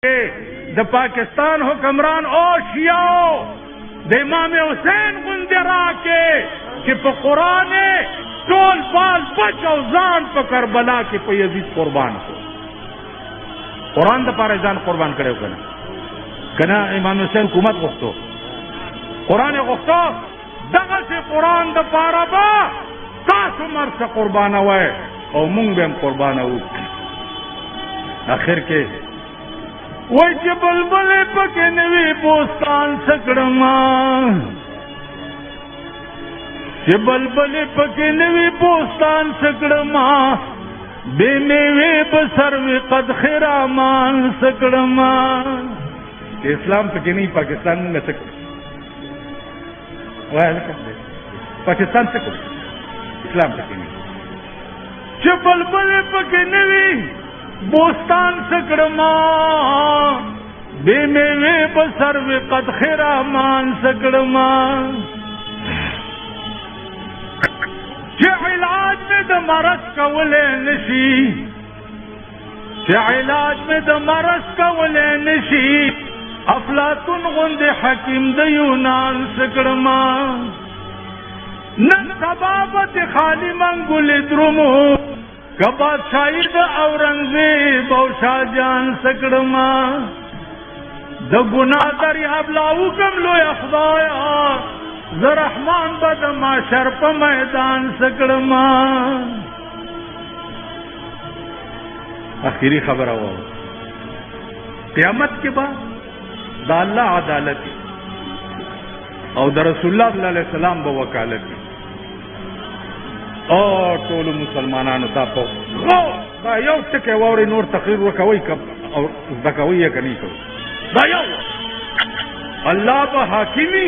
د پاکستان حکمران او شیعو د امام حسین غندرا کې چې په قران ټول بال بچ او ځان په کربلا کې په یزید قربان کړ. قران د پاره ځان قربان کړو کنه امام حسین حکومت غوښتو، قران غوښتو، دغه چې قران د پاره با تاسو مرسه قربانه وای او مونږ به قربانه وو. اخر کې وای چې بلبل پکې نوی بوستان سکړما، چې بلبل پکې نوی بوستان سکړما، بے میوه بسر وی قد خرامان سکړما. اسلام پکې نه پاکستان نه سکړ وای پاکستان سکړ اسلام پکې نه، چې بلبل پکې نوی بوستان سکړما، بے میوه بسر وی قد خرامان سکړما. چې علاج میں د مرض کولې نشي، چې علاج میں د مرض کولې نشي، افلاطون غوند حکیم د یونان سکړما. نن سبابت خالی منګول درمو کبا شاید اورنګزیب او شاهجان سکړما. د ګناه دریاب لاو کم لوی خدایا، ز رحمان بد معاشر په میدان سکړما. اخیری خبر او قیامت کے بعد دا الله عدالت او د رسول الله صلی الله علیه وسلم په وکالت او ټول مسلمانانو ته په دا یو ټکی ووري نور تقریر وکوي او زکوي یې کني کو دا یو الله په حاکمی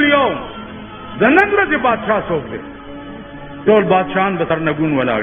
اليوم د نن ورځې بادشاہ څوک دی؟ ټول بادشاہان به تر نګون ولاړ.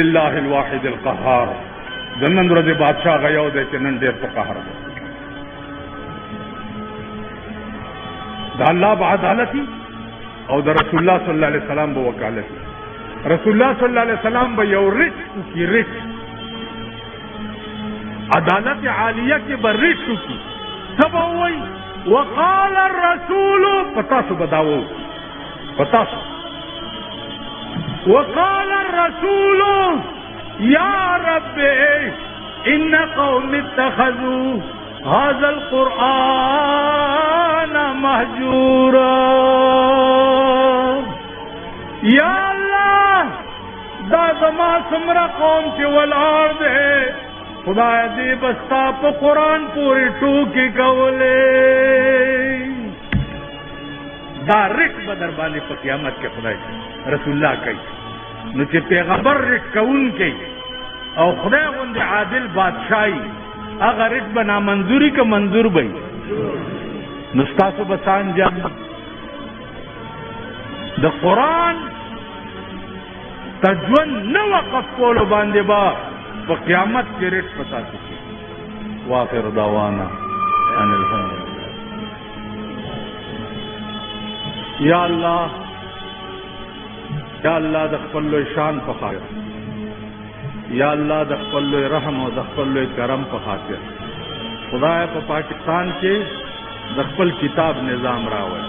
لله الواحد القهار د نن ورځې بادشاہ غيو دی چې نن ډېر په قهر دی. د الله په عدالت او د رسول الله صلی الله علیه وسلم په وکالت. رسول الله صلی الله علیه وسلم به یو رټ کی رټ عدالت عالیہ کے برشو کی سب ہوئی. وقال الرسول پتاسو بداو پتاسو وقال الرسول یا رب ان قوم اتخذوا هذا القرآن مهجورا. یا اللہ دا زما سمرا قوم کے ولار دے خدای دې بستا په قرآن پوری ټوکی کولې. دا رټ بدر باندې په قیامت کې خدای رسول الله کوي. نو چې پیغمبر رټ کون کوي او خدای غوندې عادل بادشاہي هغه رټ به نامنظوري که منظور به نو ستاسو به څه انجام د قرآن تجون نه وقف کولو باندې با په قیامت کې ریټ پتا شي. واخر دعوانا ان الحمدلله. یا الله یا الله د خپل شان په خاطر، یا الله د خپل رحم او د خپل کرم په خاطر خدای په پاکستان کې د خپل کتاب نظام راوړي.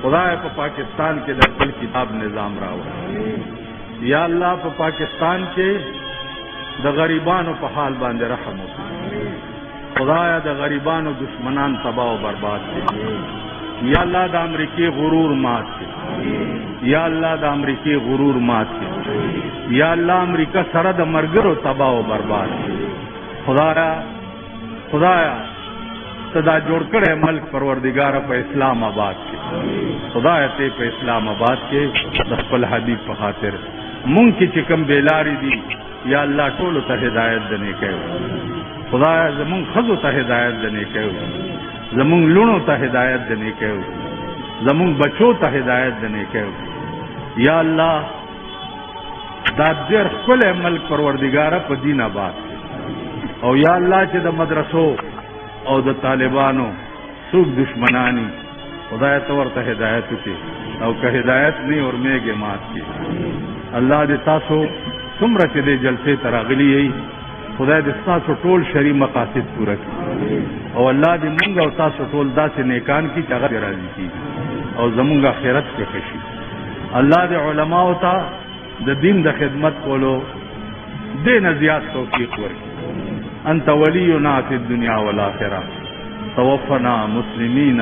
خدای په پاکستان کې د خپل کتاب نظام راوړي. یا الله په پاکستان کې د غریبانو په حال باندې رحم وکړي. خدایا د غریبانو دشمنان تباہ او برباد کړي. یا الله د امریکای غرور مات کړي. یا الله د امریکای غرور مات کړي. یا الله امریکا سره د مرګرو تباہ او برباد کړي. خدایا صدا جوړ کړې ملک پروردگار په اسلام آباد کې. خدایا ته په اسلام آباد کې د خپل حبیب په خاطر مونږ کې چې کوم بیلاری دي یا الله ټول ته هدایت دنه کوي. خدایا زمون خزو ته هدایت دنه کوي، زمون لونو ته هدایت دنه کوي، زمون بچو ته هدایت دنه کوي. یا الله دا ډېر خپل ملک پروردگار په دین آباد او یا الله چې د مدرسو او د طالبانو څوک دشمنانی خدای ته ورته هدایت وکړي او که هدایت نه ورمېږي مات کړي. الله دې تاسو څومره چې دې جلسې ته راغلي یئ خدای دې ستاسو ټول شرعي مقاصد پوره کړي او الله دې موږ او تاسو ټول داسې نیکان کړي چې هغه دې راضي کړي او زموږ آخرت کې ښه شي. الله دې علماو ته د دین د خدمت کولو دې نه زیات توفیق ورکړي. انت ولینا فی الدنیا والآخرة توفنا مسلمین